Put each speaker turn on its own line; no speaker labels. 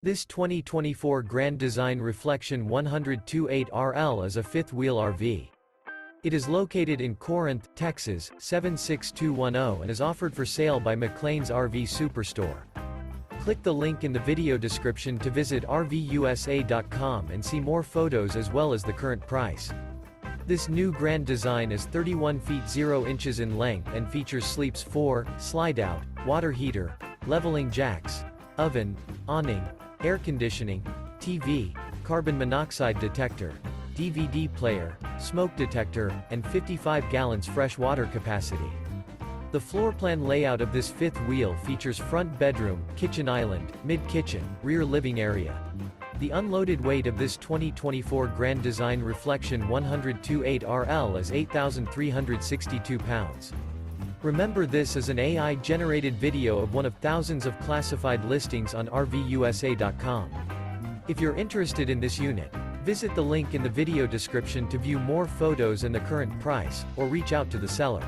This 2024 Grand Design Reflection 102.8RL is a fifth-wheel RV. It is located in Corinth, Texas, 76210 and is offered for sale by McClain's RV Superstore. Click the link in the video description to visit RVUSA.com and see more photos as well as the current price. This new Grand Design is 31 feet 0 inches in length and features sleeps 4, slide-out, water heater, leveling jacks, oven, awning, air conditioning, TV, carbon monoxide detector, DVD player, smoke detector, and 55 gallons fresh water capacity. The floor plan layout of this fifth wheel features front bedroom, kitchen island, mid-kitchen, rear living area. The unloaded weight of this 2024 Grand Design Reflection 102.8RL is 8,362 pounds. Remember, this is an AI-generated video of one of thousands of classified listings on RVUSA.com. If you're interested in this unit, visit the link in the video description to view more photos and the current price, or reach out to the seller.